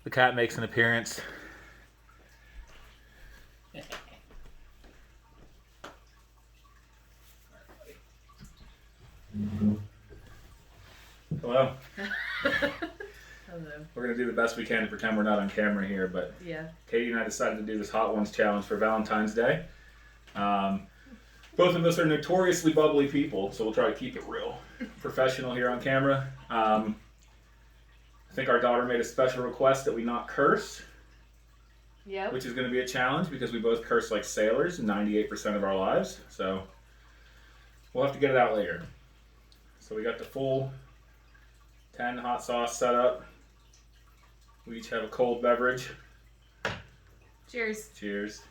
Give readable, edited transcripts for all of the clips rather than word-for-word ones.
The cat makes an appearance. Hello. Hello. We're going to do the best we can to pretend we're not on camera here, but Yeah. Katie and I decided to do this Hot Ones challenge for Valentine's Day. Both of us are notoriously bubbly people, so we'll try to keep it real professional here on camera. I think our daughter made a special request that we not curse. Yep. Which is going to be a challenge because we both curse like sailors 98% of our lives. So we'll have to get it out later. So we got the full 10 hot sauce set up. We each have a cold beverage. Cheers. Cheers.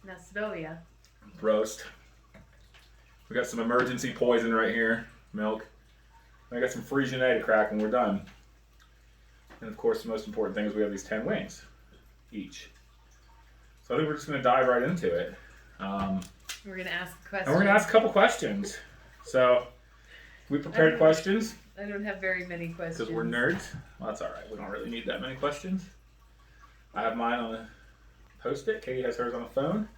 Nastoya. Roast. We got some emergency poison right here. Milk. I got some Frisian to crack when we're done. And of course, the most important thing is we have these 10 wings each. So I think we're just going to dive right into it. We're going to ask questions. And we're going to ask a couple questions. So, we prepared questions. I don't have very many questions. Because we're nerds. Well, that's alright. We don't really need that many questions. I have mine on a post-it. Katie has hers on a phone.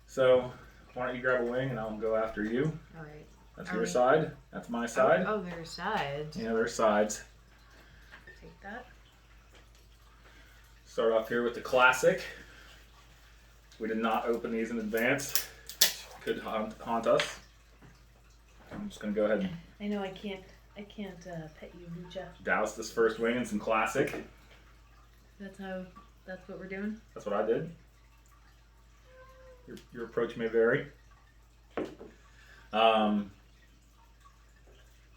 So, why don't you grab a wing and I'll go after you. Alright. That's your side. That's my side. Oh, there are sides. Yeah, there's sides. Take that. Start off here with the classic. We did not open these in advance. Could haunt us. I'm just going to go ahead and I know I can't pet you, Lucha. douse this first wing in some classic. That's what we're doing? That's what I did. Your approach may vary.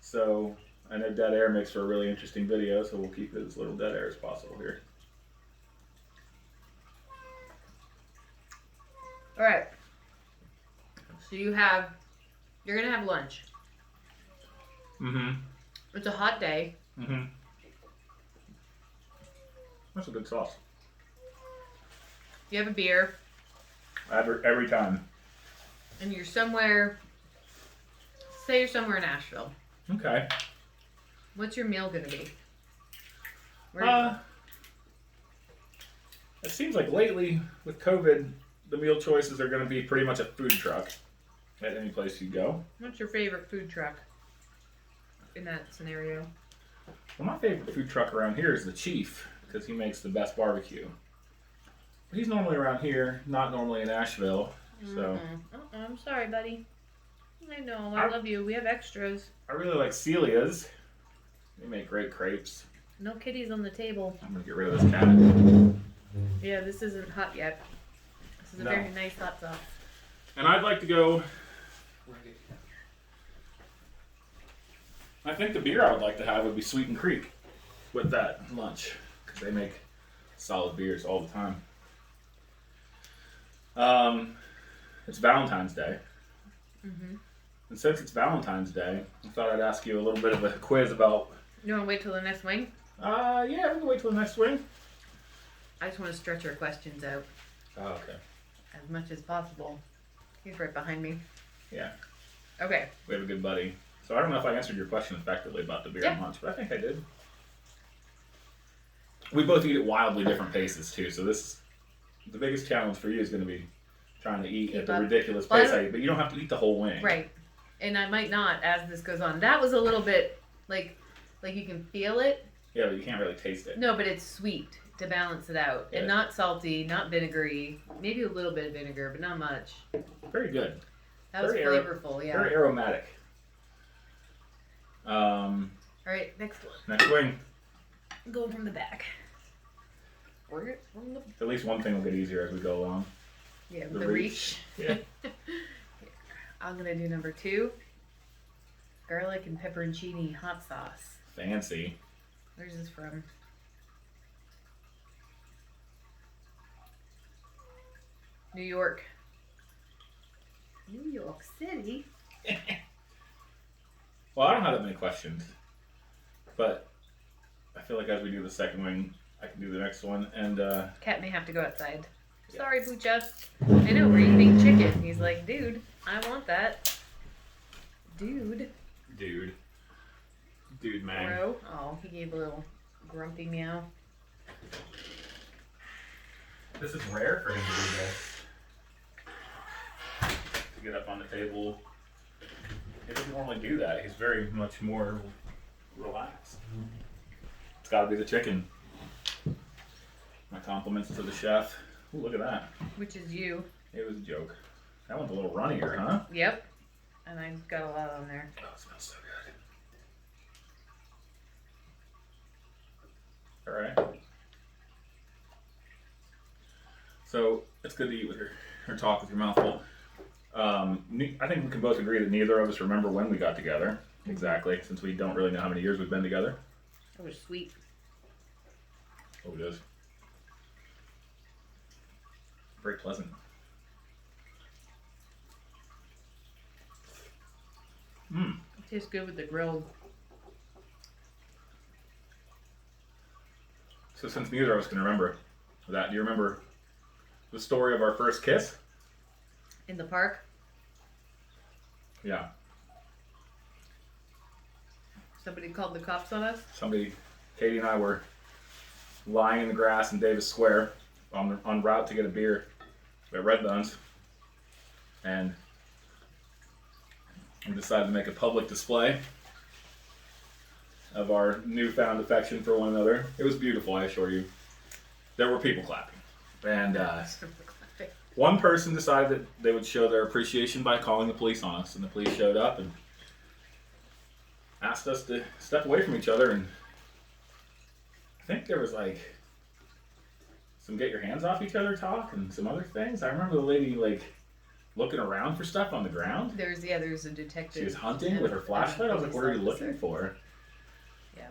So I know dead air makes for a really interesting video, so we'll keep it as little dead air as possible here. All right. So you're gonna have lunch. Mm-hmm. It's a hot day. Mm-hmm. That's a good sauce. You have a beer. Every time. And you're somewhere. Say you're somewhere in Asheville. Okay. What's your meal gonna be? Where are you going? It seems like lately with COVID, the meal choices are going to be pretty much a food truck at any place you go. What's your favorite food truck in that scenario? Well, my favorite food truck around here is the Chief because he makes the best barbecue. He's normally around here, not normally in Asheville. So I'm sorry, buddy. I know, I love you. We have extras. I really like Celia's. They make great crepes. No kitties on the table. I'm going to get rid of this cat. Yeah, this isn't hot yet. This is a very nice hot sauce. And I'd like to go... I think the beer I would like to have would be Sweeten Creek with that lunch. Because they make solid beers all the time. It's Valentine's Day. Mm-hmm. And since it's Valentine's Day, I thought I'd ask you a little bit of a quiz about... You want to wait till the next wing? Yeah, we can wait till the next swing. I just want to stretch our questions out Oh, okay. as much as possible. He's right behind me. Yeah, Okay. we have a good buddy. So I don't know if I answered your question effectively about the beer and lunch, but I think I did. We both eat at wildly different paces too, so the biggest challenge for you is going to be trying to eat at the ridiculous pace I eat, but you don't have to eat the whole wing. Right. And I might not as this goes on. That was a little bit like you can feel it. Yeah, but you can't really taste it. No, but it's sweet to balance it out. Yeah. And not salty, not vinegary. Maybe a little bit of vinegar, but not much. Very good. That was Very flavorful, yeah. Very aromatic. Alright, next one. Next wing. Going from the back. At least one thing will get easier as we go along. Yeah, the reach. Yeah. I'm going to do number 2. Garlic and pepperoncini hot sauce. Fancy. Where's this from? New York. New York City? Well, I don't have that many questions, but I feel like as we do the second wing, I can do the next one. And Cat may have to go outside. Yeah. Sorry, Bucha. I know, we're eating chicken. He's like, dude, I want that. Dude, dude, man. bro. Oh, he gave a little Grumpy meow. This is rare for him to do this. To get up on the table. He doesn't normally do that. He's very much more relaxed. It's got to be the chicken. My compliments to the chef. Ooh, look at that. Which is you. It was a joke. That one's a little runnier, huh? Yep. And I got a lot on there. Oh, it smells so good. All right. So it's good to eat with or talk with your mouth full. I think we can both agree that neither of us remember when we got together exactly, since we don't really know how many years we've been together. That was sweet. Oh, it is. Very pleasant. Mmm. It tastes good with the grilled. So since neither of us can remember that, do you remember the story of our first kiss? In the park? Yeah. Somebody called the cops on us? Katie and I were lying in the grass in Davis Square en route to get a beer at Red Buns, and we decided to make a public display of our newfound affection for one another. It was beautiful, I assure you. There were people clapping, and one person decided that they would show their appreciation by calling the police on us, and the police showed up and asked us to step away from each other, and I think there was like some get your hands off each other talk and some other things. I remember the lady like looking around for stuff on the ground. There's a detective. She was hunting with her flashlight. I was like, what are you looking for? Yeah.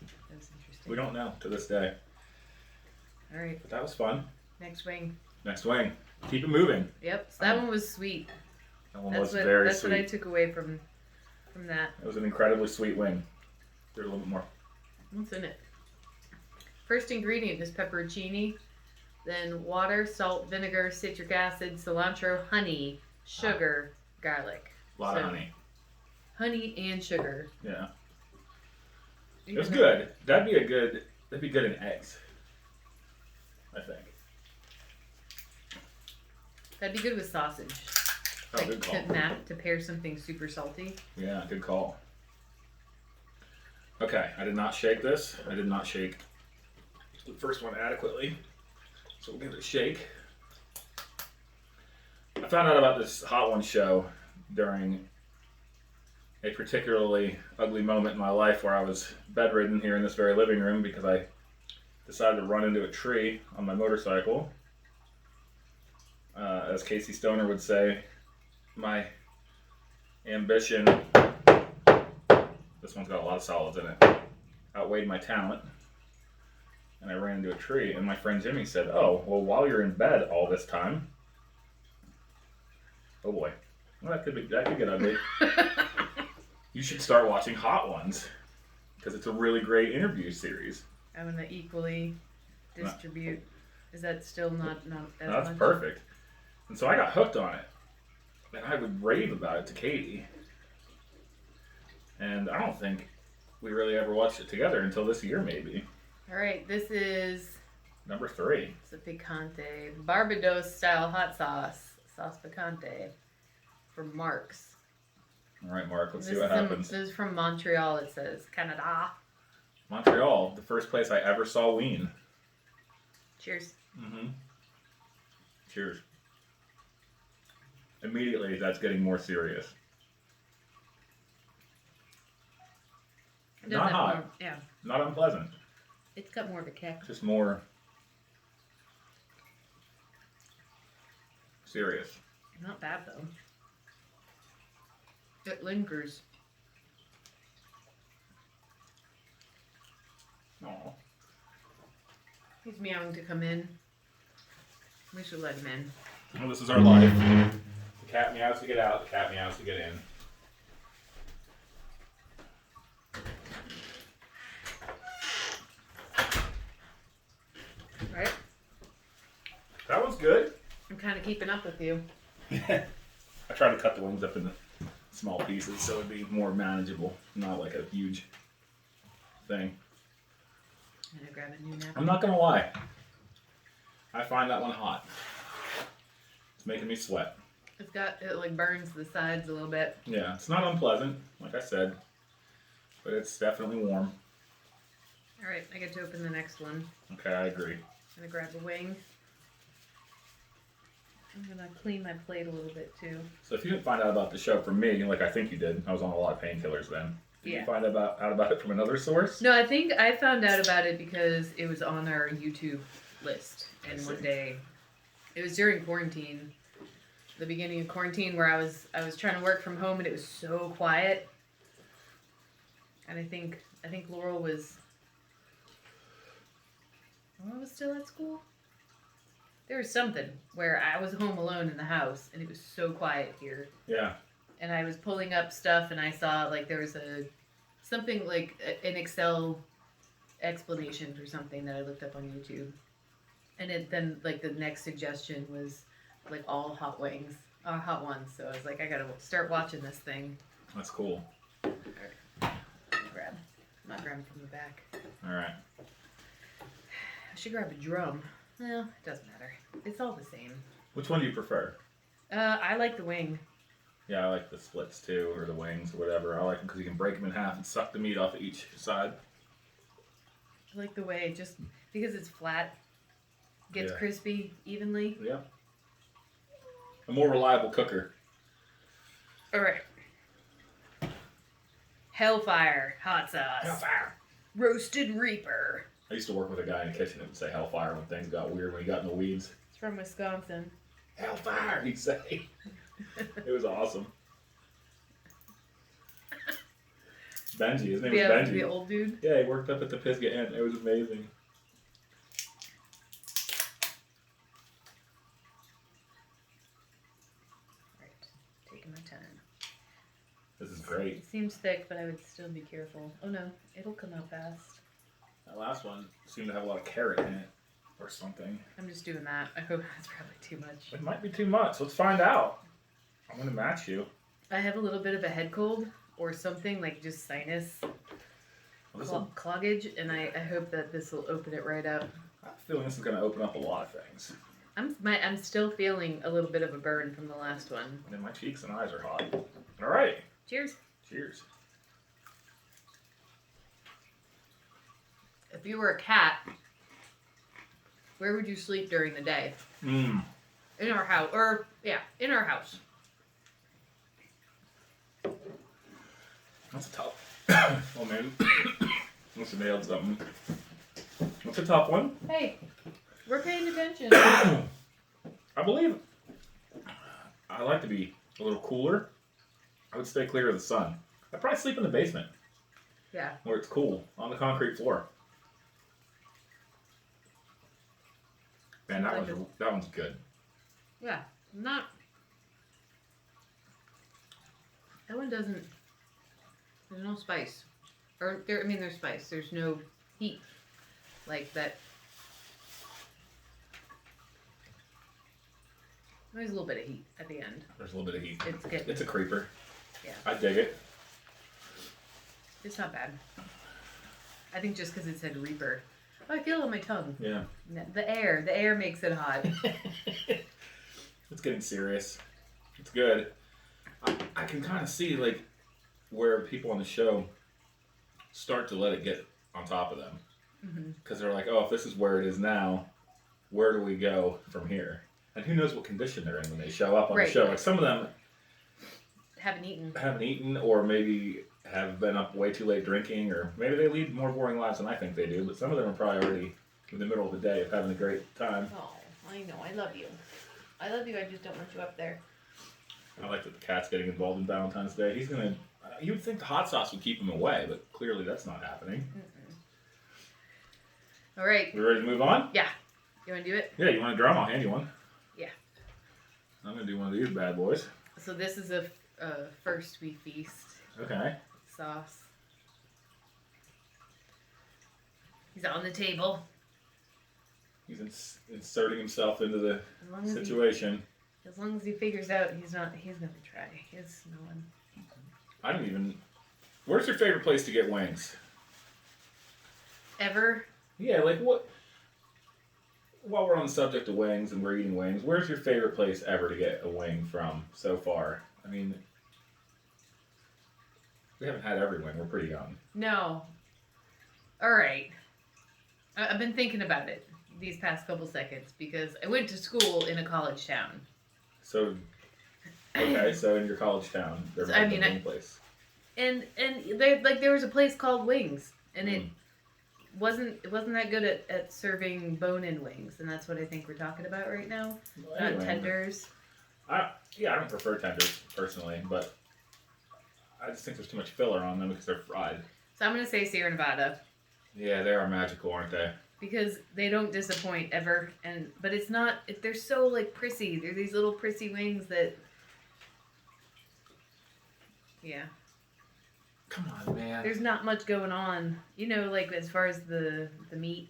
That was interesting. We don't know to this day. Alright. But that was fun. Next wing. Next wing. Keep it moving. Yep. So that one was sweet. That one was very that's sweet. what I took away from that. It was an incredibly sweet wing. There's a little bit more. What's in it? First ingredient is pepperoncini, then water, salt, vinegar, citric acid, cilantro, honey, sugar, garlic. A lot of honey. Honey and sugar. Yeah. It was good. That'd be good in eggs, I think. That'd be good with sausage. Oh, Like good call. to pair something super salty. Yeah, good call. Okay, I did not shake this. I did not shake the first one adequately. So we'll give it a shake. I found out about this Hot Ones show during a particularly ugly moment in my life where I was bedridden here in this very living room because I decided to run into a tree on my motorcycle. As Casey Stoner would say, my ambition, this one's got a lot of solids in it, outweighed my talent. And I ran into a tree, and my friend Jimmy said, oh, well, while you're in bed all this time, oh boy, well, that could get ugly. You should start watching Hot Ones, because it's a really great interview series. I'm gonna equally distribute. Is that still not as That's much? perfect. And so I got hooked on it, and I would rave about it to Katie. And I don't think we really ever watched it together until this year, maybe. All right, this is Number 3. it's a picante Barbados style hot sauce picante from Mark's. All right, Mark, let's see This what is happens. This is from Montreal. It says Canada. Montreal, the first place I ever saw Ween. Cheers. Mm-hmm. Cheers. Immediately, that's getting more serious. It does Not have hot. more- yeah, Not unpleasant. it's got more of a kick. Just more serious. Not bad though. It lingers. Aw. He's meowing to come in. We should let him in. Well, this is our life. The cat meows to get out, the cat meows to get in. Right? That was good. I'm kind of keeping up with you. I tried to cut the wings up into small pieces so it'd be more manageable, not like a huge thing. gonna grab a new napkin. I'm not gonna lie. I find that one hot. It's making me sweat. It like burns the sides a little bit. Yeah, it's not unpleasant, like I said, but it's definitely warm. All right, I get to open the next one. Okay, I agree. I'm gonna grab a wing. I'm gonna clean my plate a little bit too. So if you didn't find out about the show from me, like I think you did, I was on a lot of painkillers then. Did you find out about it from another source? No, I think I found out about it because it was on our YouTube list. And one day, it was during quarantine, the beginning of quarantine, where I was trying to work from home and it was so quiet. And I think Laurel was still at school. There was something where I was home alone in the house and it was so quiet here. Yeah. And I was pulling up stuff and I saw like there was something like an Excel explanation for something that I looked up on YouTube. And then like the next suggestion was like all hot wings, hot ones. So I was like, I gotta start watching this thing. That's cool. All right. Grab. I'm not grabbing from the back. All right. I should grab a drum. Well, it doesn't matter. It's all the same. Which one do you prefer? I like the wing. Yeah, I like the splits too, or the wings, or whatever. I like them because you can break them in half and suck the meat off of each side. I like the way just because it's flat, gets crispy evenly. Yeah. A more reliable cooker. All right. Hellfire hot sauce. Hellfire. Roasted Reaper. I used to work with a guy in the kitchen that would say Hellfire when things got weird, when he got in the weeds. It's from Wisconsin. Hellfire, he'd say. It was awesome. Benji, his name was Benji. The old dude? Yeah, he worked up at the Pisgah Inn. It was amazing. Right, taking my time. This is great. It seems thick, but I would still be careful. Oh no, it'll come out fast. That last one seemed to have a lot of carrot in it, or something. I'm just doing that. I hope that's probably too much. It might be too much. Let's find out. I'm gonna match you. I have a little bit of a head cold or something, like just sinus cloggage, and I hope that this will open it right up. I have a feeling this is gonna open up a lot of things. I'm still feeling a little bit of a burn from the last one. And then my cheeks and eyes are hot. All right. Cheers. Cheers. If you were a cat, where would you sleep during the day? Mmm. In our house, in our house. That's a tough. Oh man, must have nailed something. That's a tough one. Hey, we're paying attention. I believe I like to be a little cooler. I would stay clear of the sun. I'd probably sleep in the basement. Yeah. Where it's cool, on the concrete floor. Man, that one's good. Yeah, that one doesn't. There's no spice, there's spice. There's no heat, like that. There's a little bit of heat at the end. There's a little bit of heat. It's good. It's a creeper. Yeah. I dig it. It's not bad. I think just because it said Reaper. Oh, I feel it on my tongue. Yeah. The air makes it hot. It's getting serious. It's good. I can kind of see like where people on the show start to let it get on top of them, because they're like, oh, if this is where it is now, where do we go from here? And who knows what condition they're in when they show up on the show? Like some of them haven't eaten, or maybe have been up way too late drinking, or maybe they lead more boring lives than I think they do. But some of them are probably already in the middle of the day of having a great time. Oh, I know. I love you. I just don't want you up there. I like that the cat's getting involved in Valentine's Day. He's gonna. You would think the hot sauce would keep him away, but clearly that's not happening. All right. We ready to move on? Yeah. You want to do it? Yeah. You want a drum? I'll hand you one. Yeah. I'm gonna do one of these bad boys. So this is a first we feast. Okay. Sauce. He's on the table. He's inserting himself into the situation. As long as he figures out he's gonna try. He's no one. I don't even. Where's your favorite place to get wings? Ever? Yeah, like what? While we're on the subject of wings and we're eating wings, where's your favorite place ever to get a wing from so far? I mean, we haven't had every wing. We're pretty young. No. All right. I've been thinking about it these past couple seconds because I went to school in a college town. So, okay, so in your college town, there might be a wing place. And there was a place called Wings, and it wasn't that good at serving bone-in wings, and that's what I think we're talking about right now. Well, Not anyway, tenders. I don't prefer tenders personally, but I just think there's too much filler on them because they're fried. So I'm gonna say Sierra Nevada. Yeah, they are magical, aren't they? Because they don't disappoint ever, but it's not. They're so like prissy. They're these little prissy wings that. Yeah. Come on, man. There's not much going on, like as far as the meat,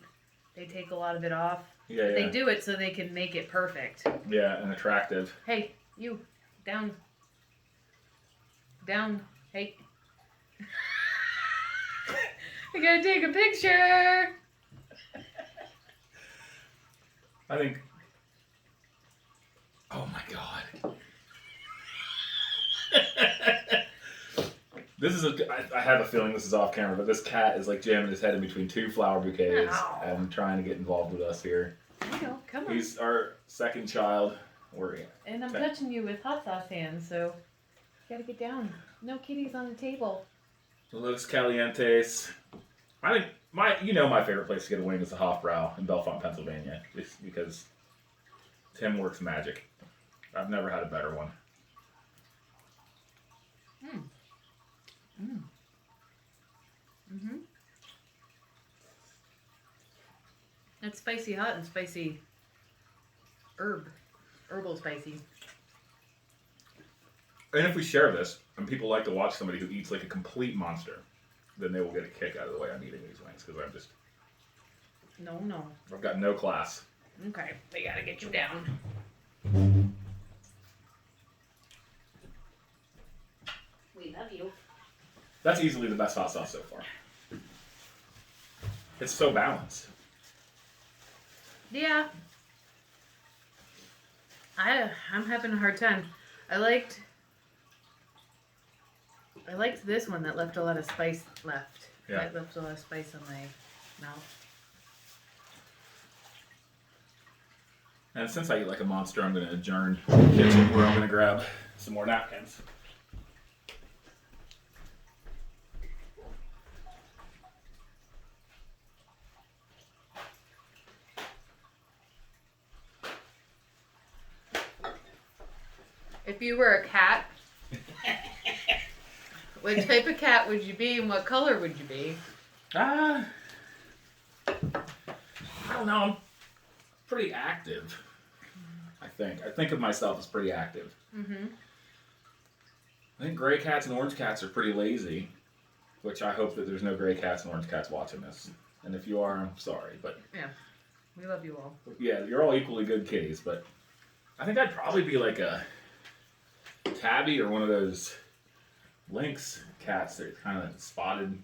they take a lot of it off. Yeah, yeah. They do it so they can make it perfect. Yeah, and attractive. Hey, you, down. Down. Hey. I gotta take a picture. I think. Oh my god. This is I have a feeling this is off camera, but this cat is like jamming his head in between two flower bouquets and trying to get involved with us here. Come on. He's our second child. And I'm touching you with hot sauce hands, so you gotta get down. No kitties on the table. Los Calientes. I think my favorite place to get a wing is the Hofbrau in Bellefonte, Pennsylvania, just because Tim works magic. I've never had a better one. It's spicy hot and spicy herbal spicy. And if we share this, and people like to watch somebody who eats like a complete monster, then they will get a kick out of the way I'm eating these wings, because No. I've got no class. Okay, we gotta get you down. We love you. That's easily the best hot sauce so far. It's so balanced. Yeah. I'm having a hard time. I liked this one that left a lot of spice left. Yeah. It left a lot of spice on my mouth. And since I eat like a monster, I'm going to adjourn to the kitchen where I'm going to grab some more napkins. If you were a cat, what type of cat would you be and what color would you be? I don't know. I'm pretty active, I think. I think of myself as pretty active. Mm-hmm. I think gray cats and orange cats are pretty lazy, which I hope that there's no gray cats and orange cats watching this. And if you are, I'm sorry, but... Yeah, we love you all. Yeah, you're all equally good kitties, but I think I'd probably be like a tabby or one of those lynx cats that are kind of spotted.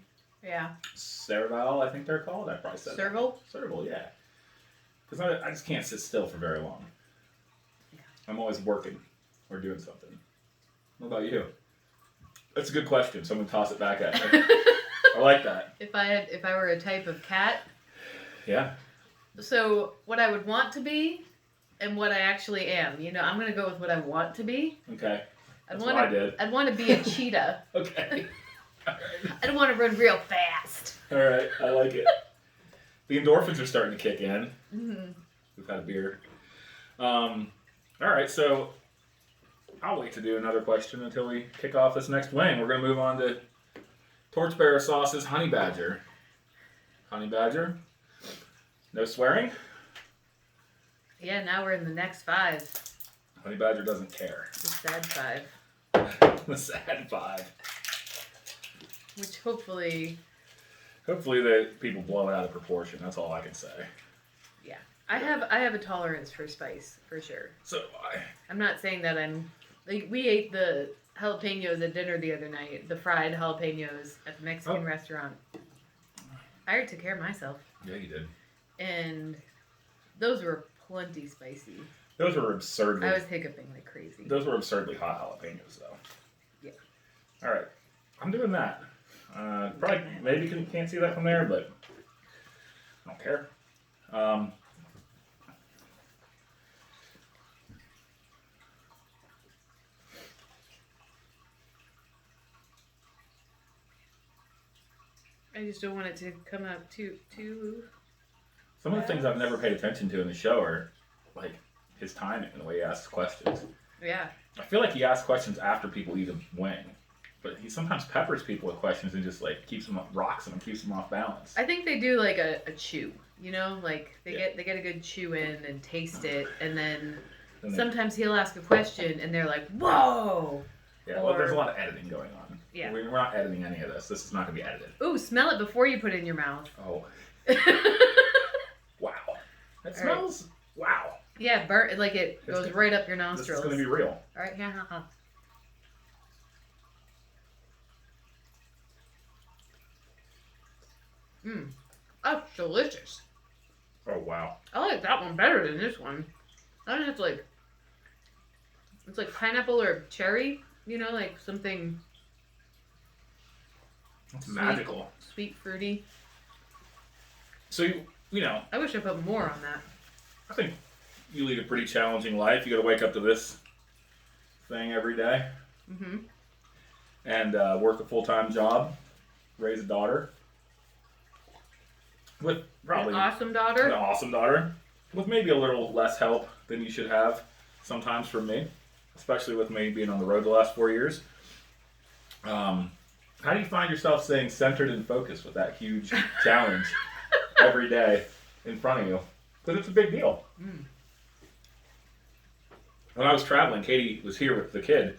Yeah. Serval, I think they're called. I probably said Serval? Serval, yeah. Because I just can't sit still for very long. Yeah. I'm always working or doing something. What about you? That's a good question. Someone toss it back at me. I like that. If I were a type of cat. Yeah. So what I would want to be and what I actually am. I'm gonna go with what I want to be. Okay. That's what I did. I'd want to be a cheetah. Okay. All right. I'd want to run real fast. All right. I like it. The endorphins are starting to kick in. Mm-hmm. We've had a beer. All right, so I'll wait to do another question until we kick off this next wing. We're going to move on to Torchbearer Sauce's Honey Badger. Honey Badger. No swearing? Yeah, now we're in the next 5. Honey Badger doesn't care. The sad 5. The sad 5. Which hopefully the people blow it out of proportion. That's all I can say. Yeah. I have a tolerance for spice, for sure. So I'm not saying that I'm... Like, we ate the jalapenos at dinner the other night. The fried jalapenos at the Mexican restaurant. I already took care of myself. Yeah, you did. And those were plenty spicy. Those were absurdly. I was hiccuping like crazy. Those were absurdly hot jalapenos, though. Yeah. All right, I'm doing that. Probably maybe can't see that from there, but I don't care. I just don't want it to come out too. Some of the things I've never paid attention to in the show are like his timing and the way he asks questions. Yeah. I feel like he asks questions after people eat a wing, but he sometimes peppers people with questions and just like rocks them and keeps them off balance. I think they do like a chew, you know, like they get a good chew in and taste it, and then sometimes he'll ask a question and they're like, "Whoa!" Yeah, well, there's a lot of editing going on. Yeah, we're not editing any of this. This is not going to be edited. Ooh, smell it before you put it in your mouth. Oh. Wow. That smells. Right. Wow. Yeah, burnt like it goes right up your nostrils. This is going to be real. All right, yeah. That's delicious. Oh wow. I like that one better than this one. I don't have it's like pineapple or cherry, you know, like something. It's sweet, magical. Sweet, fruity. So you know. I wish I put more on that. I think you lead a pretty challenging life. You got to wake up to this thing every day. Mm-hmm. And work a full-time job, raise a daughter. With probably an awesome daughter. An awesome daughter. With maybe a little less help than you should have sometimes from me. Especially with me being on the road the last 4 years. How do you find yourself staying centered and focused with that huge challenge every day in front of you? Because it's a big deal. Mm. When I was traveling, Katie was here with the kid,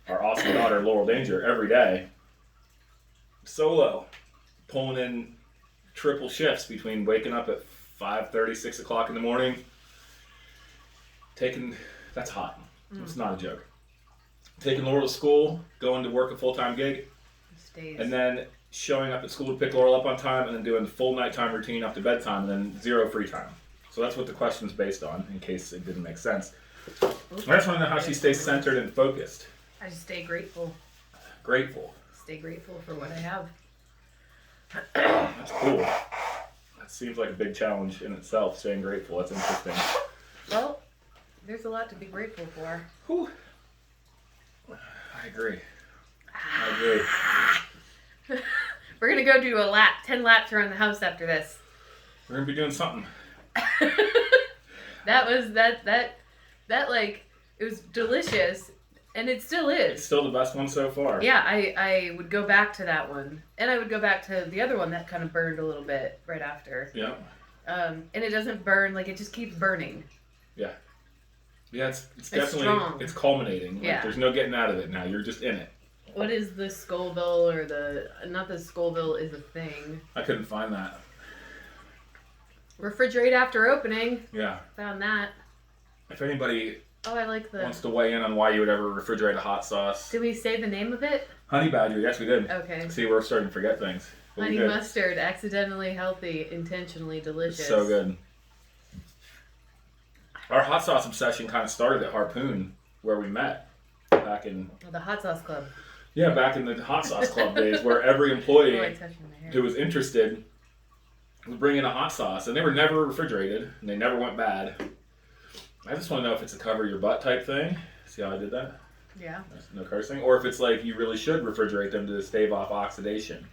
our awesome daughter, Laurel Danger, every day. Solo. Pulling in triple shifts between waking up at 5:30, 6 o'clock in the morning. That's hot. It's not a joke. Taking Laurel to school, going to work a full-time gig, and then showing up at school to pick Laurel up on time, and then doing the full nighttime routine up to bedtime, and then zero free time. So that's what the question's based on, in case it didn't make sense. I just want to know how she stays centered and focused. I just stay grateful. Grateful. Stay grateful for what I have. That's cool. That seems like a big challenge in itself, staying grateful. That's interesting. Well, there's a lot to be grateful for. Whew. I agree. We're going to go do 10 laps around the house after this. We're going to be doing something. That like, it was delicious, and it still is. It's still the best one so far. Yeah, I would go back to that one, and I would go back to the other one that kind of burned a little bit right after. Yeah. And it doesn't burn, like it just keeps burning. Yeah. Yeah, it's definitely, strong. It's culminating. Like, yeah. There's no getting out of it now. You're just in it. What is the Scoville not the Scoville is a thing. I couldn't find that. Refrigerate after opening. Yeah. Found that. If anybody I like wants to weigh in on why you would ever refrigerate a hot sauce. Did we say the name of it? Honey Badger, yes we did. Okay. See, we're starting to forget things. Honey mustard, accidentally healthy, intentionally delicious. It's so good. Our hot sauce obsession kind of started at Harpoon, where we met back in... The hot sauce club. Yeah, back in the hot sauce club days, where every employee who was interested would bring in a hot sauce, and they were never refrigerated, and they never went bad. I just want to know if it's a cover your butt type thing. See how I did that? Yeah. No cursing. Or if it's like you really should refrigerate them to stave off oxidation.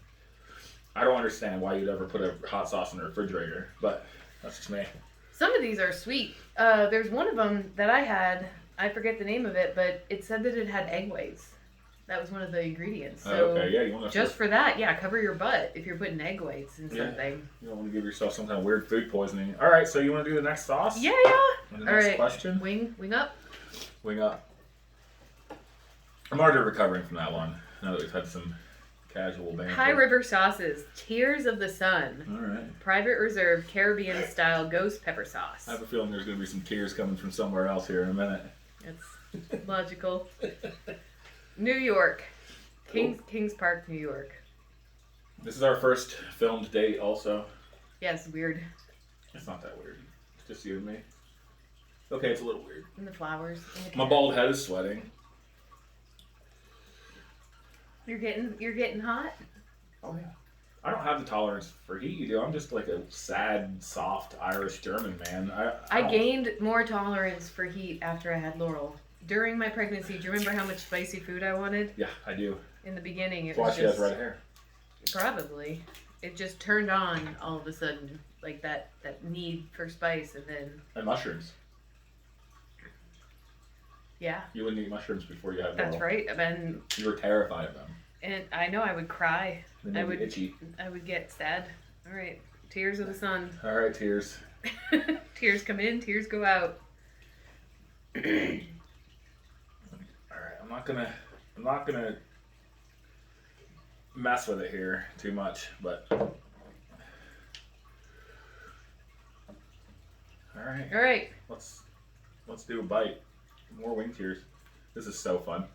I don't understand why you'd ever put a hot sauce in a refrigerator, but that's just me. Some of these are sweet. There's one of them that I had, I forget the name of it, but it said that it had egg whites. That was one of the ingredients. So okay, yeah, you want to just for that, yeah, cover your butt if you're putting egg whites in something. You don't want to give yourself some kind of weird food poisoning. All right, so you want to do the next sauce? Yeah. And the next question? Wing up. Wing up. I'm already recovering from that one. Now that we've had some casual banter. High River sauces, Tears of the Sun. All right. Private Reserve Caribbean style ghost pepper sauce. I have a feeling there's going to be some tears coming from somewhere else here in a minute. It's logical. New York. Kings Park, New York. This is our first filmed date also. Yeah, it's weird. It's not that weird. It's just you and me. Okay, it's a little weird. And the flowers. And the My bald head is sweating. You're getting hot? Oh yeah. I don't have the tolerance for heat you do. I'm just like a sad, soft Irish German man. I gained more tolerance for heat after I had Laurel. During my pregnancy, do you remember how much spicy food I wanted? Yeah, I do. In the beginning, That's why she has red hair. Probably. It just turned on all of a sudden, like that need for spice, and then... And mushrooms. Yeah. You wouldn't eat mushrooms before you had Laurel. That's right. You were terrified of them. And I know I would cry. They made you itchy. I would get sad. All right. Tears of the sun. All right, tears. Tears come in, tears go out. All right, I'm not gonna mess with it here too much, but all right. Let's do a bite. More wing tears. This is so fun.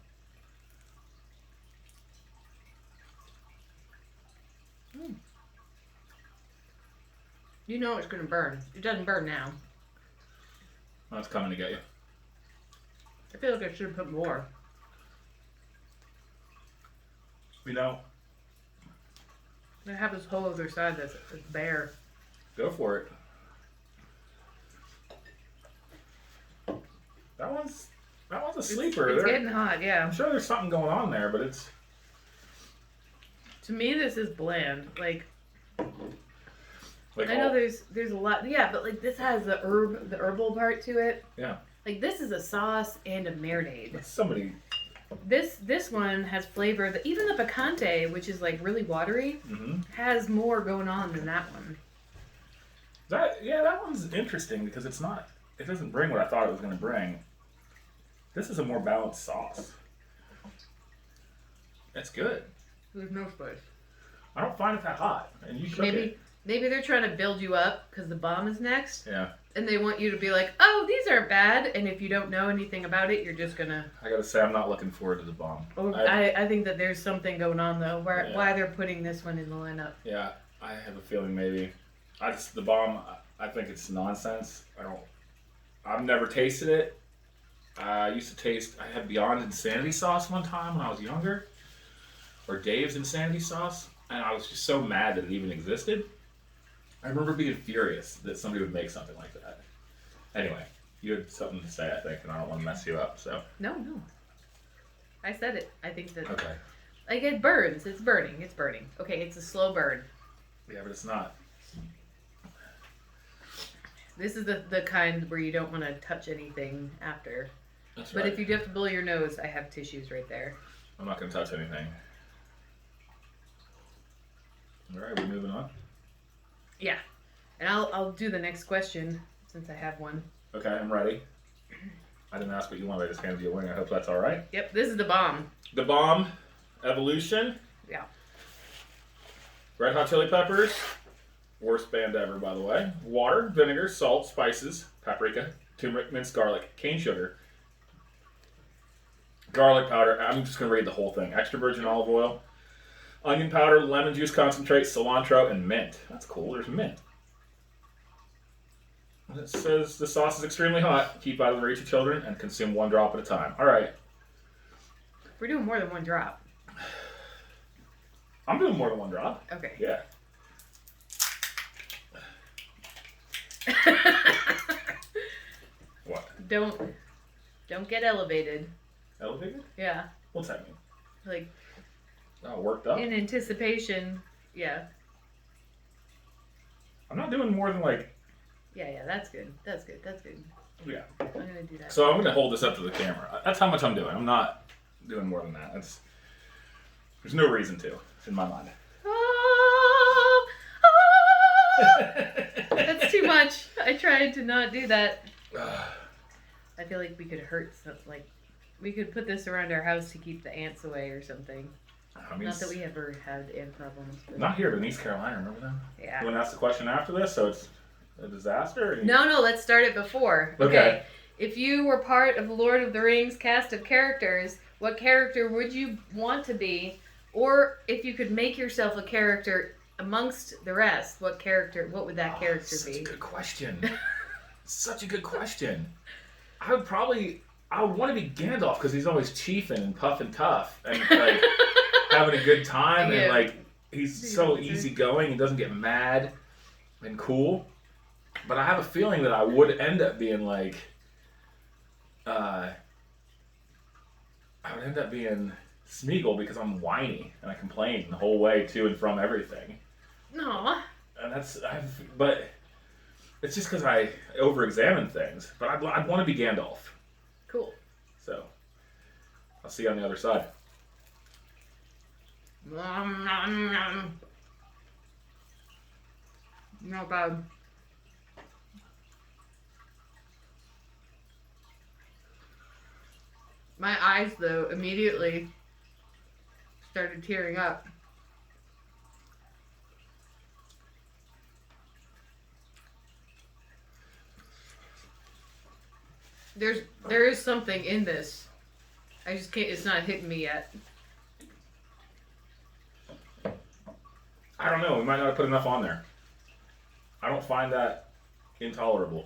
You know it's gonna burn. It doesn't burn now. Well, it's coming to get you. I feel like I should have put more. You know. I have this whole other side that's bare. Go for it. That one's a sleeper. It's getting hot, yeah. I'm sure there's something going on there, but it's... To me, this is bland. Like I all... know there's a lot, yeah, but like this has the herbal part to it. Yeah. Like this is a sauce and a marinade. Somebody. This one has flavor. Even the picante, which is like really watery, has more going on than that one. That one's interesting because it doesn't bring what I thought it was going to bring. This is a more balanced sauce. It's good. There's no spice. I don't find it that hot, and you shook it. Maybe they're trying to build you up because the bomb is next. Yeah. And they want you to be like, oh, these aren't bad. And if you don't know anything about it, you're just gonna... I gotta say, I'm not looking forward to the bomb. I think that there's something going on though, why they're putting this one in the lineup. Yeah, I have a feeling maybe. The bomb, I think it's nonsense. I've never tasted it. I had Beyond Insanity sauce one time when I was younger. Or Dave's Insanity sauce. And I was just so mad that it even existed. I remember being furious that somebody would make something like that. Anyway, you had something to say, I think, and I don't want to mess you up, so. No. I said it. I think that... Okay. Like, it burns. It's burning. Okay, it's a slow burn. Yeah, but it's not. This is the kind where you don't want to touch anything after. That's right. But if you have to blow your nose, I have tissues right there. I'm not going to touch anything. All right, we're moving on. Yeah. And I'll do the next question since I have one. Okay, I'm ready. I didn't ask what you wanted. I just handed you a wing. I hope that's all right. Yep, this is the bomb. The bomb evolution. Yeah. Red Hot Chili Peppers. Worst band ever, by the way. Water, vinegar, salt, spices, paprika, turmeric, minced garlic, cane sugar, garlic powder. I'm just going to read the whole thing. Extra virgin olive oil, onion powder, lemon juice concentrate, cilantro, and mint. That's cool. There's mint. It says the sauce is extremely hot. Keep out of the reach of children and consume one drop at a time. All right. We're doing more than one drop. I'm doing more than one drop. Okay. Yeah. What? Don't get elevated. Elevated? Yeah. What's that mean? Like. Oh, worked up? In anticipation. Yeah. I'm not doing more than like. Yeah, that's good. Yeah. I'm gonna do that. So I'm gonna hold this up to the camera. That's how much I'm doing. I'm not doing more than that. There's no reason to, in my mind. That's too much. I tried to not do that. I feel like we could we could put this around our house to keep the ants away or something. Not that we ever had ant problems. But... Not here, but in East Carolina, remember them? Yeah. You want to ask the question after this, so it's a disaster? No, let's start it before. Okay. If you were part of the Lord of the Rings cast of characters, what character would you want to be? Or if you could make yourself a character amongst the rest, what would that character Such be? a good question. Such a good question. I would want to be Gandalf because he's always chiefing and puffing tough and like having a good time and like he's so easygoing and doesn't get mad and cool. But I have a feeling that I would end up being like, I would end up being Smeagol because I'm whiny and I complain the whole way to and from everything. No. And but it's just because I over-examine things. But I'd want to be Gandalf. Cool. So, I'll see you on the other side. Not bad. My eyes, though, immediately started tearing up. There is something in this. I just can't. It's not hitting me yet. I don't know. We might not have put enough on there. I don't find that intolerable.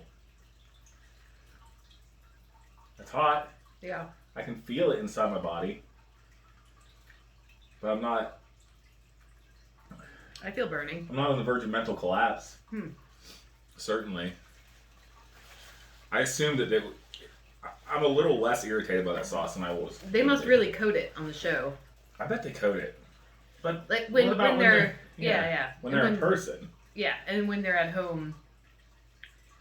It's hot. Yeah. I can feel it inside my body. But I'm not I feel burning. on the verge of mental collapse. Certainly. I assumed that I'm a little less irritated by that sauce than I was. They must really coat it on the show. I bet they coat it. But Like what when about they're yeah. When they're in person. Yeah, and when they're at home,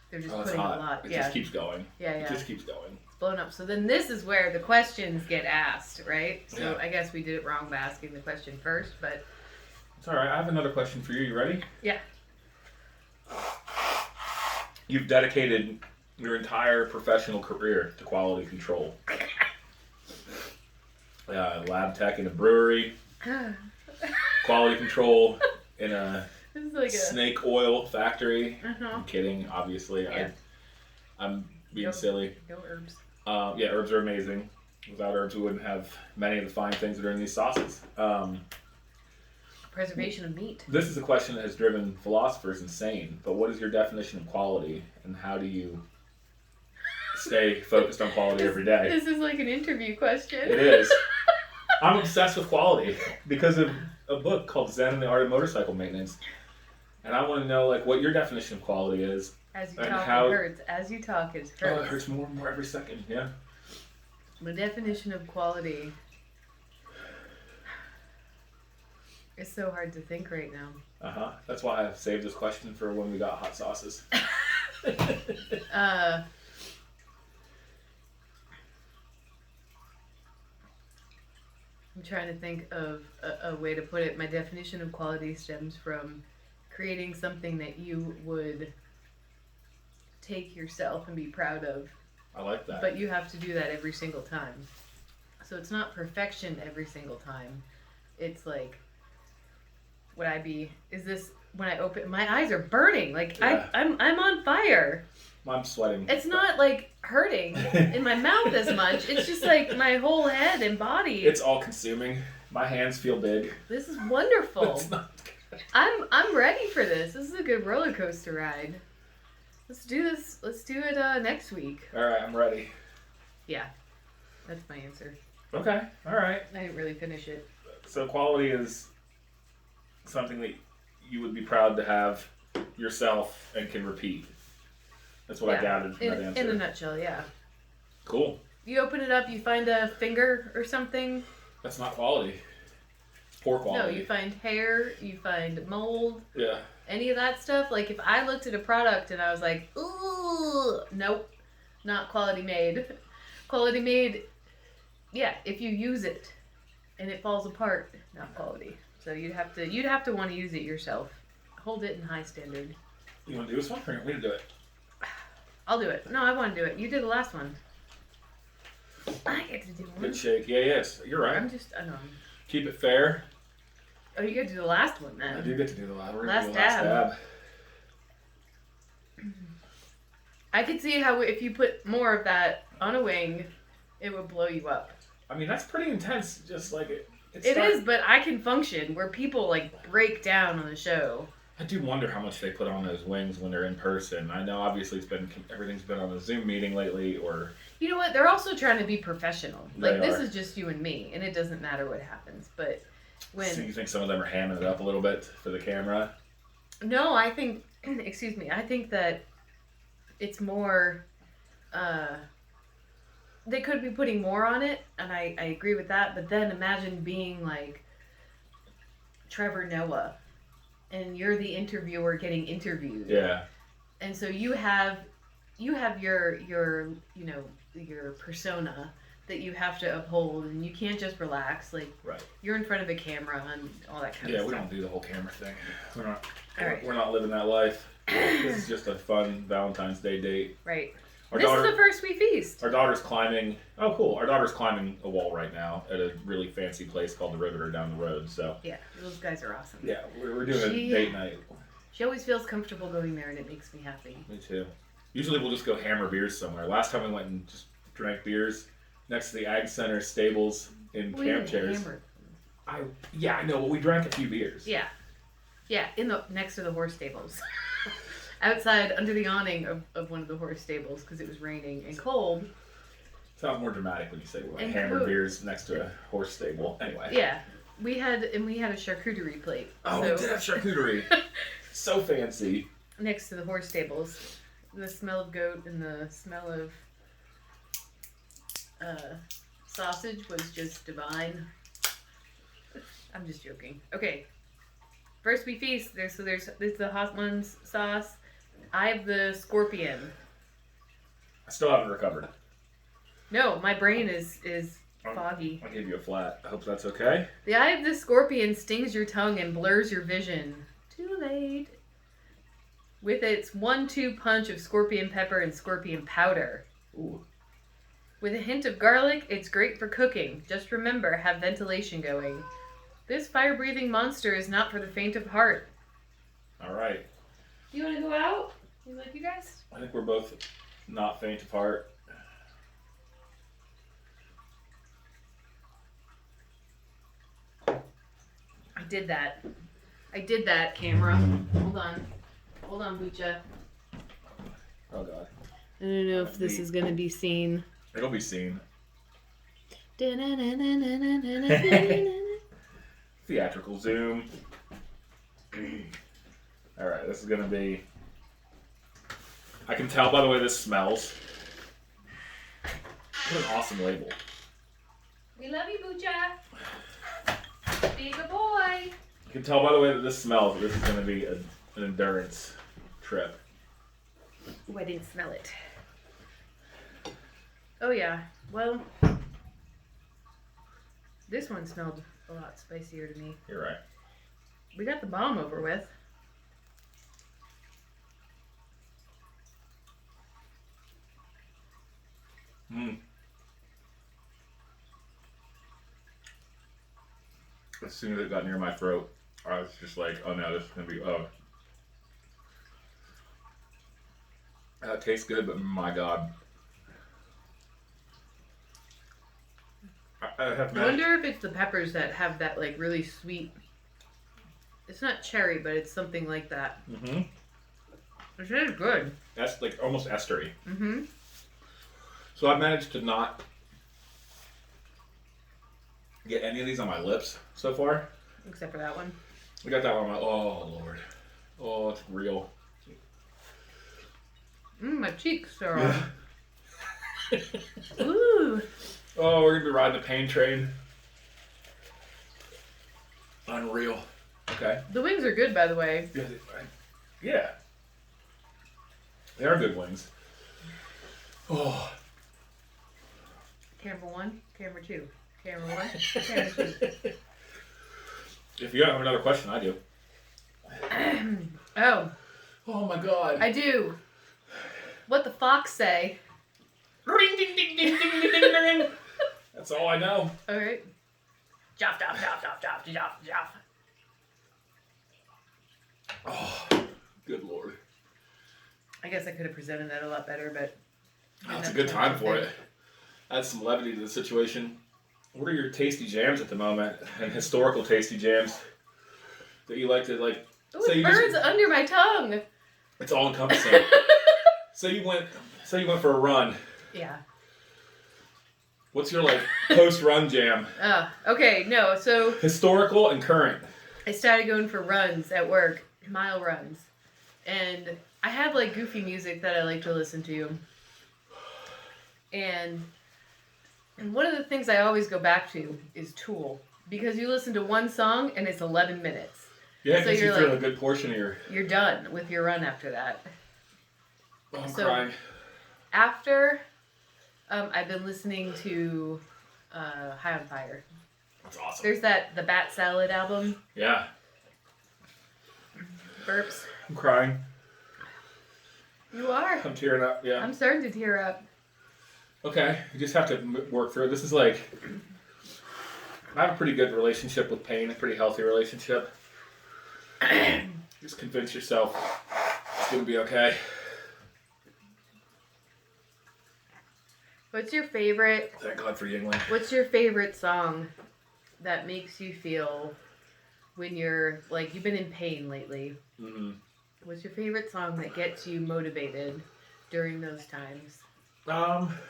they're just It's putting hot. a lot. It Yeah. just keeps going. Yeah. It just keeps going. It's blown up. So then this is where the questions get asked, right? So Yeah. I guess we did it wrong by asking the question first, but It's alright. I have another question for you. You ready? yeah. You've dedicated your entire professional career to quality control. Lab tech in a brewery, quality control in a This is like snake oil factory. Uh-huh. I'm kidding, obviously. Yeah. I'm being Nope. silly. No herbs. Yeah, herbs are amazing. Without herbs, we wouldn't have many of the fine things that are in these sauces. Preservation of meat. This is a question that has driven philosophers insane, but what is your definition of quality, and how do you stay focused on quality every day? This is like an interview question. It is. I'm obsessed with quality because of a book called Zen and the Art of Motorcycle Maintenance. And I want to know like what your definition of quality is. As you And talk, how- it hurts. As you talk, it hurts. Oh, it hurts more and more every second, yeah. The definition of quality is so hard to think right now. Uh-huh. That's why I've saved this question for when we got hot sauces. I'm trying to think of a way to put it. My definition of quality stems from creating something that you would take yourself and be proud of. I like that. But you have to do that every single time. So it's not perfection every single time. It's like, is this when I open, my eyes are burning. Like Yeah. I'm on fire. I'm sweating. It's not like hurting in my mouth as much. It's just like my whole head and body. It's all consuming. My hands feel big. This is wonderful. It's not good. I'm ready for this. This is a good roller coaster ride. Let's do this. Let's do it next week. Alright, I'm ready. Yeah, that's my answer. Okay, alright. I didn't really finish it. So quality is something that you would be proud to have yourself and can repeat. That's what I gathered from that answer. In a nutshell, yeah. Cool. You open it up, you find a finger or something. That's not quality. It's poor quality. No, you find hair, you find mold, Yeah. any of that stuff. Like if I looked at a product and I was like, ooh, nope, not quality made. Quality made, yeah, if you use it and it falls apart, not quality. So you'd have to want to use it yourself. Hold it in high standard. You want to do this one or you want me to do it? I'll do it. No, I want to do it. You did the last one. I get to do one. Good shake. Yeah, yes. You're right. I know. Keep it fair. Oh, you get to do the last one then. I do get to do the last, Last last dab. I could see how if you put more of that on a wing, it would blow you up. I mean, that's pretty intense, just like It is, but I can function where people like break down on the show. I do wonder how much they put on those wings when they're in person. I know obviously everything's been on a Zoom meeting lately, or You know what? They're also trying to be professional. Like They this are. is just you and me, and it doesn't matter what happens. But so you think some of them are hamming it up a little bit for the camera? no, I think excuse me, I think that it's more. They could be putting more on it, and I agree with that. But then imagine being like Trevor Noah, and you're the interviewer getting interviewed. Yeah. And so you have your your persona that you have to uphold, and you can't just relax. Like Right. you're in front of a camera and all that kind Yeah, of we stuff. don't do the whole camera thing. We're not. All right. We're not living that life. This is just a fun Valentine's Day date. Right. Our This daughter, is the first we feast. our daughter's climbing. Oh, cool! Our daughter's climbing a wall right now at a really fancy place called the Riveter down the road. So Yeah, those guys are awesome. yeah, we're doing She- a date night. She always feels comfortable going there, and it makes me happy. Me too. Usually we'll just go hammer beers somewhere. Last time we went and just drank beers next to the Ag Center stables in We camp didn't chairs. hammer. I know, but we drank a few beers. Yeah, in the next to the horse stables, outside under the awning of one of the horse stables because it was raining and cold. Sounds more dramatic when you say we went And hammer cool. beers next to a horse stable. Anyway. Yeah, we had a charcuterie plate. Oh, we did have charcuterie. So fancy. Next to the horse stables, the smell of goat and the smell of sausage was just divine. I'm just joking. Okay, first we feast. There's the hot ones sauce. I have the scorpion. I still haven't recovered. No, my brain is foggy. I'll give you a flat. I hope that's okay. The eye of the scorpion stings your tongue and blurs your vision. Too late. With its 1-2 punch of scorpion pepper and scorpion powder. Ooh. With a hint of garlic, it's great for cooking. Just remember, have ventilation going. This fire-breathing monster is not for the faint of heart. All right. You want to go out? You like you guys? I think we're both not faint of heart. I did that, camera. Hold on, Bucha. Oh God. I don't know if this is gonna be seen. It'll be seen. Theatrical zoom. All right, this is gonna be. I can tell by the way this smells. What an awesome label. We love you, Bucha. Be a good boy. You can tell by the way that this smells that this is gonna be an endurance trip. Oh, I didn't smell it. Oh yeah. Well, this one smelled a lot spicier to me. You're right. We got the bomb over with. Mm. As soon as it got near my throat, I was just like, oh no, this is gonna be It tastes good, but my God. I have I wonder if it's the peppers that have that like really sweet. It's not cherry, but it's something like that. Mm-hmm. It's really good. That's like almost estery. Mm-hmm. So I've managed to not get any of these on my lips so far. Except for that one. I got that one on my, oh Lord. Oh, it's real. My cheeks are. Ooh. Oh, we're gonna be riding the pain train. Unreal. Okay. The wings are good, by the way. Yeah. They are good wings. Oh. Camera 1, camera 2, camera 1, camera 2. If you have another question, I do. Oh, Oh my God. I do. What the fox say? Ring ding ding ding ding ding ding ding. That's all I know. All right. Joff, joff, joff, joff, joff, joff, joff. Oh, good Lord. I guess I could have presented that a lot better, but Oh, it's a good time for it. Add some levity to the situation. What are your tasty jams at the moment, and historical tasty jams that you like to like? Ooh, it burns under my tongue. It's all encompassing. So you went for a run. Yeah. What's your like post-run jam? Okay, no, so Historical and current. I started going for runs at work, mile runs. And I have like goofy music that I like to listen to. And one of the things I always go back to is Tool. Because you listen to one song and it's 11 minutes. Yeah, so because you're you feel like, a good portion of your... You're done with your run after that. Oh, I'm crying. After, I've been listening to High on Fire. That's awesome. There's the Bat Salad album. Yeah. Burps. I'm crying. You are. I'm tearing up, yeah. I'm starting to tear up. Okay, you just have to work through it. This is like... I have a pretty good relationship with pain, a pretty healthy relationship. Just convince yourself it's going to be okay. What's your favorite... Thank God for Yingling. What's your favorite song that makes you feel when you're, like, you've been in pain lately? Mm-hmm. What's your favorite song that gets you motivated during those times?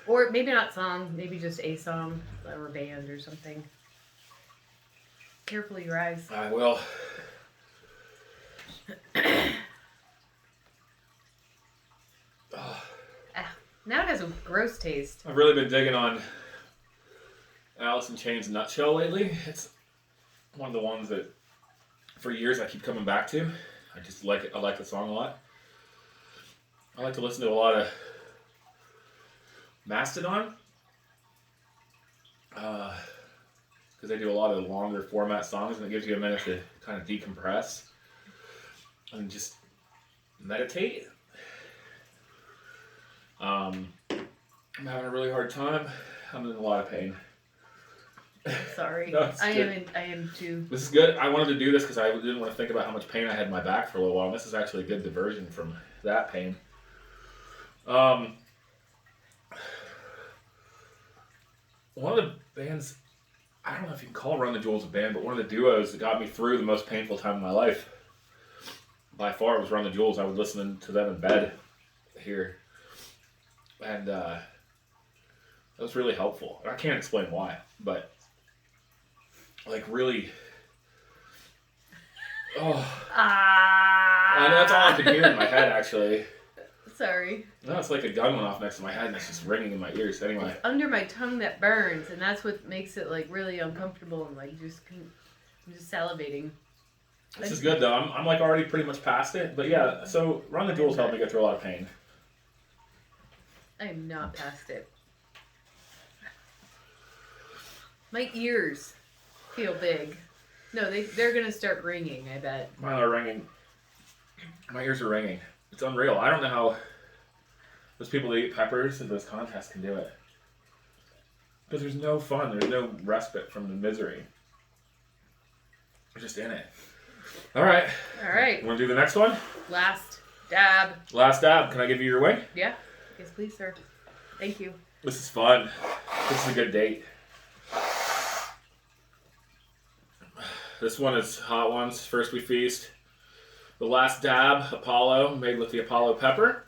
Or maybe not song, maybe just a song or a band or something. Careful your eyes. I will. Now it has a gross taste. I've really been digging on Alice in Chains' Nutshell lately. It's one of the ones that for years I keep coming back to. I just like it. I like the song a lot. I like to listen to a lot of Mastodon. Because they do a lot of longer format songs and it gives you a minute to kind of decompress and just meditate. I'm having a really hard time. I'm in a lot of pain. Sorry. No, I am too. This is good. I wanted to do this because I didn't want to think about how much pain I had in my back for a little while. This is actually a good diversion from that pain. One of the bands, I don't know if you can call Run the Jewels a band, but one of the duos that got me through the most painful time of my life, by far, was Run the Jewels. I would listen to them in bed here. And that was really helpful. I can't explain why, but like really, I know that's all I could hear in my head actually. Sorry. No, it's like a gun went off next to my head and it's just ringing in my ears. Anyway. It's under my tongue that burns, and that's what makes it like really uncomfortable and like I'm just salivating. This is good though. I'm like already pretty much past it, but yeah. So Run the Jewels helped me get through a lot of pain. I am not past it. My ears feel big. No, they're gonna start ringing, I bet. Mine are ringing. My ears are ringing. It's unreal. I don't know how those people that eat peppers in those contests can do it. Because there's no fun. There's no respite from the misery. We're just in it. All right. All right. You want to do the next one? Last dab. Last dab. Can I give you your wing? Yeah. Yes, please, sir. Thank you. This is fun. This is a good date. This one is Hot Ones. First We Feast. The Last Dab, Apollo, made with the Apollo pepper.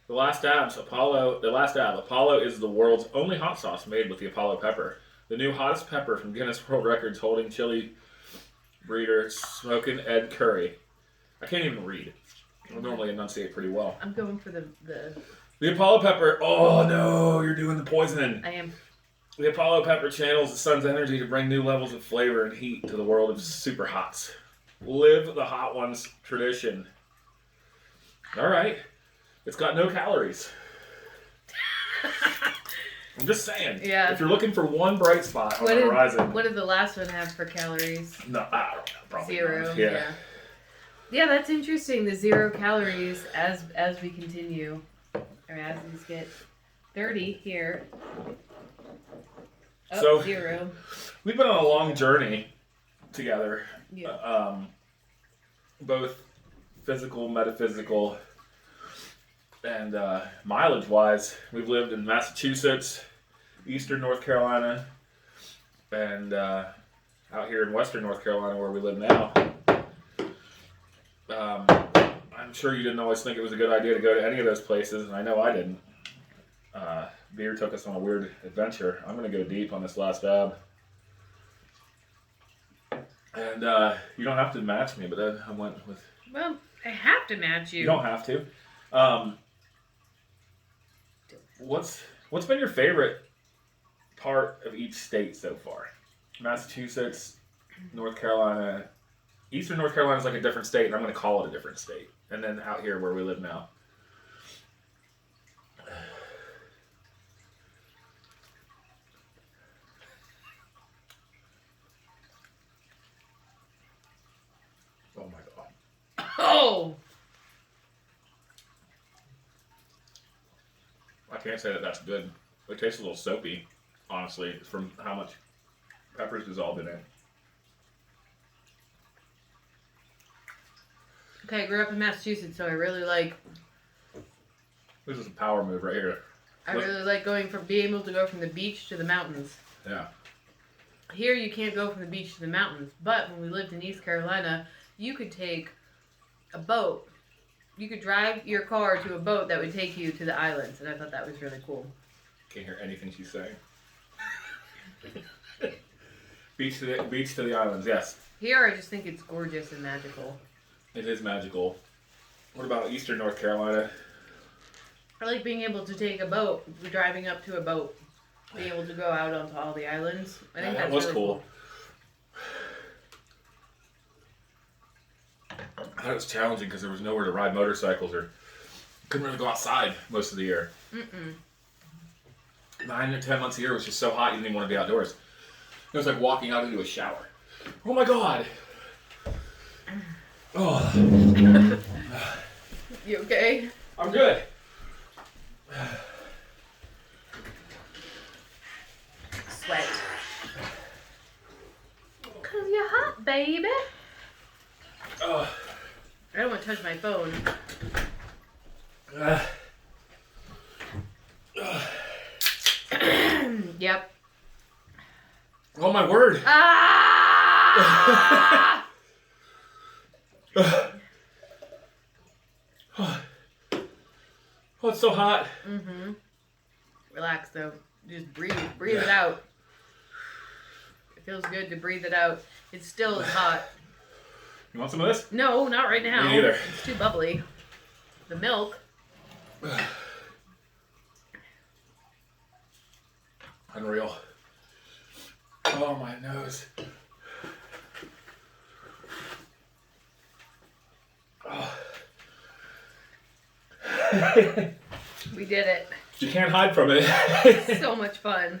The Last Dab, Apollo is the world's only hot sauce made with the Apollo pepper. The new hottest pepper from Guinness World Records holding chili breeder Smokin' Ed Curry. I can't even read. I normally enunciate pretty well. I'm going for the Apollo pepper. Oh no, you're doing the poisoning. I am. The Apollo pepper channels the sun's energy to bring new levels of flavor and heat to the world of super hots. Live the Hot Ones tradition. All right. It's got no calories. I'm just saying. Yeah. If you're looking for one bright spot on the horizon. What did the last one have for calories? No, I don't know. Probably 0. Not. Yeah. Yeah, that's interesting. The 0 calories as we continue, or as these get 30 here. Oh, So 0. We've been on a long journey together. Yeah. Both physical, metaphysical, and mileage-wise. We've lived in Massachusetts, Eastern North Carolina, And out here in western North Carolina, where we live now, I'm sure you didn't always think it was a good idea to go to any of those places, and I know I didn't. Beer took us on a weird adventure. I'm going to go deep on this last dab. And you don't have to match me, but then I went with... Well, I have to match you. You don't have to. What's been your favorite part of each state so far? Massachusetts, North Carolina. Eastern North Carolina is like a different state, and I'm going to call it a different state. And then out here where we live now. Oh my god. Oh! I can't say that that's good. It tastes a little soapy, honestly, from how much pepper's dissolved in it. Okay, I grew up in Massachusetts, so I really like... This is a power move right here. I really like being able to go from the beach to the mountains. Yeah. Here you can't go from the beach to the mountains, but when we lived in East Carolina, you could take a boat. You could drive your car to a boat that would take you to the islands, and I thought that was really cool. Can't hear anything she's saying. Beach to the islands, yes. Here I just think it's gorgeous and magical. It is magical. What about Eastern North Carolina? I like being able to take a boat, driving up to a boat, being able to go out onto all the islands. I think that that's was really cool. I thought it was challenging because there was nowhere to ride motorcycles or couldn't really go outside most of the year. 9 or 10 months a year was just so hot you didn't even want to be outdoors. It was like walking out into a shower. Oh my god! Oh. You okay? I'm good. Sweat. 'Cause you're hot, baby. Oh. I don't want to touch my phone. Yep. Oh my word! Ah! Oh, it's so hot. Mm-hmm. Relax, though. Just breathe. Breathe it out. It feels good to breathe it out. It still is hot. You want some of this? No, not right now. Me neither. It's too bubbly. The milk. Unreal. Oh, my nose. Oh. We did it. You can't hide from it. So much fun.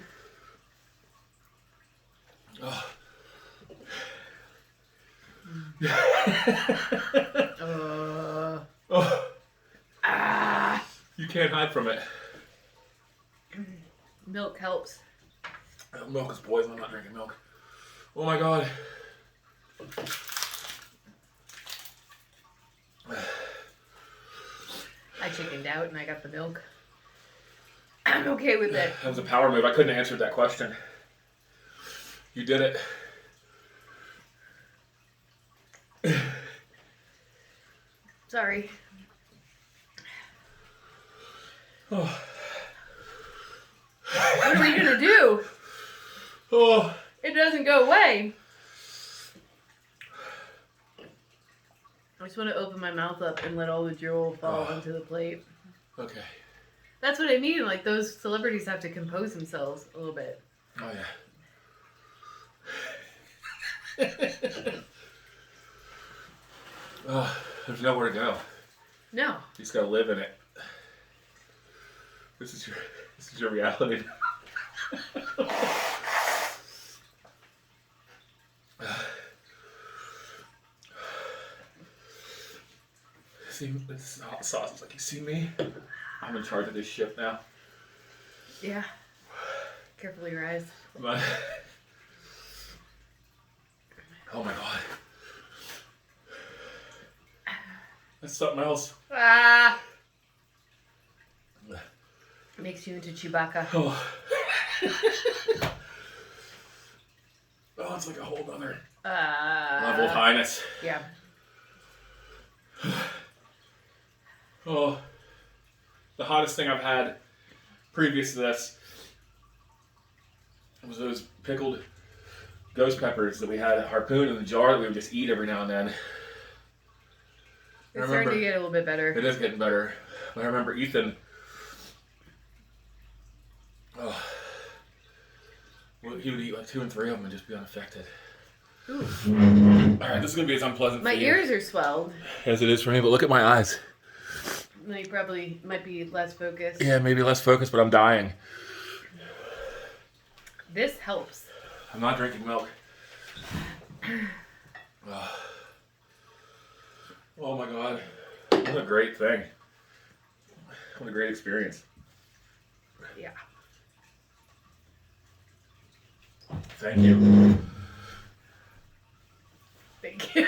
Oh. Oh. Ah. You can't hide from it. Milk helps. Milk is poison. I'm not drinking milk. Oh my god. I chickened out and I got the milk. I'm okay with it. That was a power move. I couldn't have answered that question. You did it. Sorry. Oh. What are we gonna do? Oh. It doesn't go away. I just want to open my mouth up and let all the drool fall onto the plate. Okay. That's what I mean. Like, those celebrities have to compose themselves a little bit. Oh, yeah. Oh, there's nowhere to go. No. You just gotta live in it. This is your reality. See, this hot sauce is like, you see me? I'm in charge of this ship now. Yeah. Careful with your eyes. Oh my god. That's something else. Ah! Makes you into Chewbacca. Oh. Oh, it's like a whole other Uh, level of highness. Yeah. Oh, the hottest thing I've had previous to this was those pickled ghost peppers that we had at Harpoon in the jar that we would just eat every now and then. It's starting to get a little bit better. It is getting better. But I remember Ethan. Oh, well, he would eat like 2 and 3 of them and just be unaffected. Ooh. All right, this is gonna be as unpleasant My for you ears are swelled. as it is for me. But look at my eyes. No, you probably might be less focused. Yeah, maybe less focused, but I'm dying. This helps. I'm not drinking milk. Oh, oh my god, what a great thing! What a great experience. Yeah. Thank you. Thank you.